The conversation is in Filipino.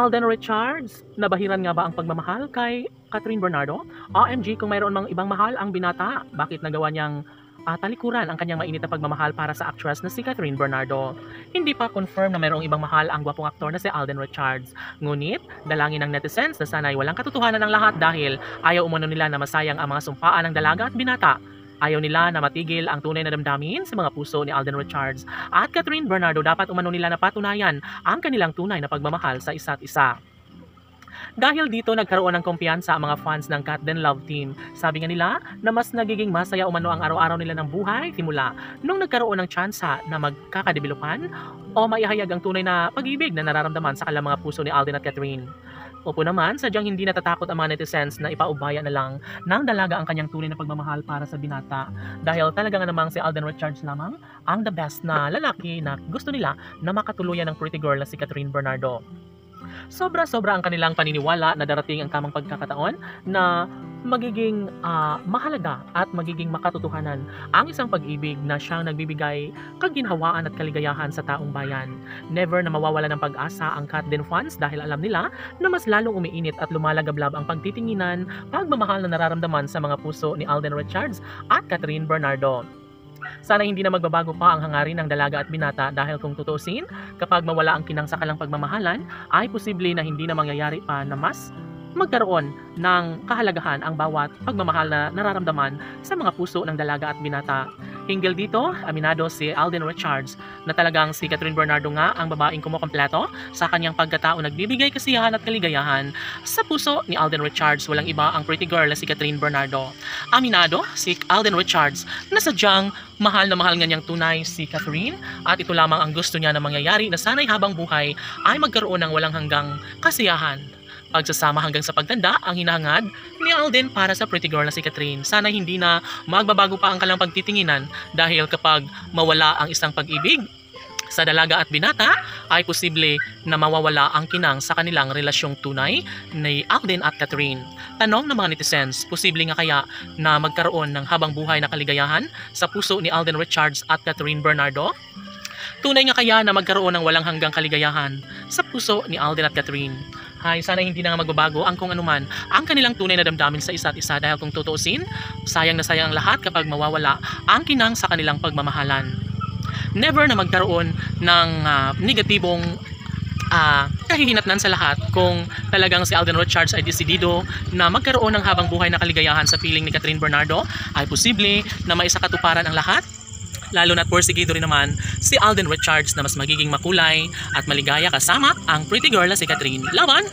Alden Richards, nabahiran nga ba ang pagmamahal kay Catherine Bernardo? OMG, kung mayroon mang ibang mahal ang binata, bakit nagawa niyang talikuran ang kanyang mainit na pagmamahal para sa actress na si Catherine Bernardo? Hindi pa confirm na mayroong ibang mahal ang gwapong aktor na si Alden Richards. Ngunit, dalangin ng netizens na sana'y walang katotohanan ng lahat dahil ayaw umano nila na masayang ang mga sumpaan ng dalaga at binata. Ayaw nila na matigil ang tunay na damdamin sa mga puso ni Alden Richards at Catherine Bernardo. Dapat umano nila na patunayan ang kanilang tunay na pagmamahal sa isa't isa. Dahil dito nagkaroon ng kumpiyansa ang mga fans ng Cat Den Love Team. Sabi nga nila na mas nagiging masaya umano ang araw-araw nila ng buhay simula nung nagkaroon ng tsansa na magkakadevelopan o maihayag ang tunay na pag-ibig na nararamdaman sa kanilang mga puso ni Alden at Catherine. Opo naman, sadyang hindi natatakot ang mga netizens na ipaubaya na lang ng dalaga ang kanyang tunay na pagmamahal para sa binata. Dahil talaga nga namang si Alden Richards lamang ang the best na lalaki na gusto nila na makatuluyan ng pretty girl na si Catherine Bernardo. Sobra-sobra ang kanilang paniniwala na darating ang tamang pagkakataon na magiging mahalaga at magiging makatotohanan ang isang pag-ibig na siyang nagbibigay kaginhawaan at kaligayahan sa taong bayan. Never na mawawala ng pag-asa ang Cat Den fans dahil alam nila na mas lalong umiinit at lumalagablab ang pagtitinginan, pagmamahal na nararamdaman sa mga puso ni Alden Richards at Catherine Bernardo. Sana hindi na magbabago pa ang hangarin ng dalaga at binata dahil kung tutuusin, kapag mawala ang kinang sakalang pagmamahalan, ay posible na hindi na mangyayari pa na mas magkaroon ng kahalagahan ang bawat pagmamahal na nararamdaman sa mga puso ng dalaga at binata. Hinggil dito, aminado si Alden Richards na talagang si Catherine Bernardo nga ang babaeng kumukompleto sa kanyang pagkatao nagbibigay kasiyahan at kaligayahan sa puso ni Alden Richards. Walang iba ang pretty girl na si Catherine Bernardo. Aminado si Alden Richards na sadyang mahal na mahal nga niyang tunay si Catherine at ito lamang ang gusto niya na mangyayari na sana'y habang buhay ay magkaroon ng walang hanggang kasiyahan. Pagsasama hanggang sa pagtanda ang hinahangad ni Alden para sa pretty girl na si Catherine. Sana hindi na magbabago pa ang kanilang pagtitinginan dahil kapag mawala ang isang pag-ibig sa dalaga at binata ay posible na mawawala ang kinang sa kanilang relasyong tunay ni Alden at Catherine. Tanong ng mga netizens, posible nga kaya na magkaroon ng habang buhay na kaligayahan sa puso ni Alden Richards at Catherine Bernardo? Tunay nga kaya na magkaroon ng walang hanggang kaligayahan sa puso ni Alden at Catherine? Hay, sana hindi na nga magbabago ang kung anuman ang kanilang tunay na damdamin sa isa't isa dahil kung tutuusin, sayang na sayang ang lahat kapag mawawala ang kinang sa kanilang pagmamahalan. Never na magkaroon ng negatibong kahihinatnan sa lahat kung talagang si Alden Richards ay desidido na magkaroon ng habang buhay na kaligayahan sa piling ni Catherine Bernardo, ay posible na maisakatuparan ang lahat. Lalo na't porsigido rin naman si Alden Richards na mas magiging makulay at maligaya kasama ang pretty girl na si Catherine. Laban!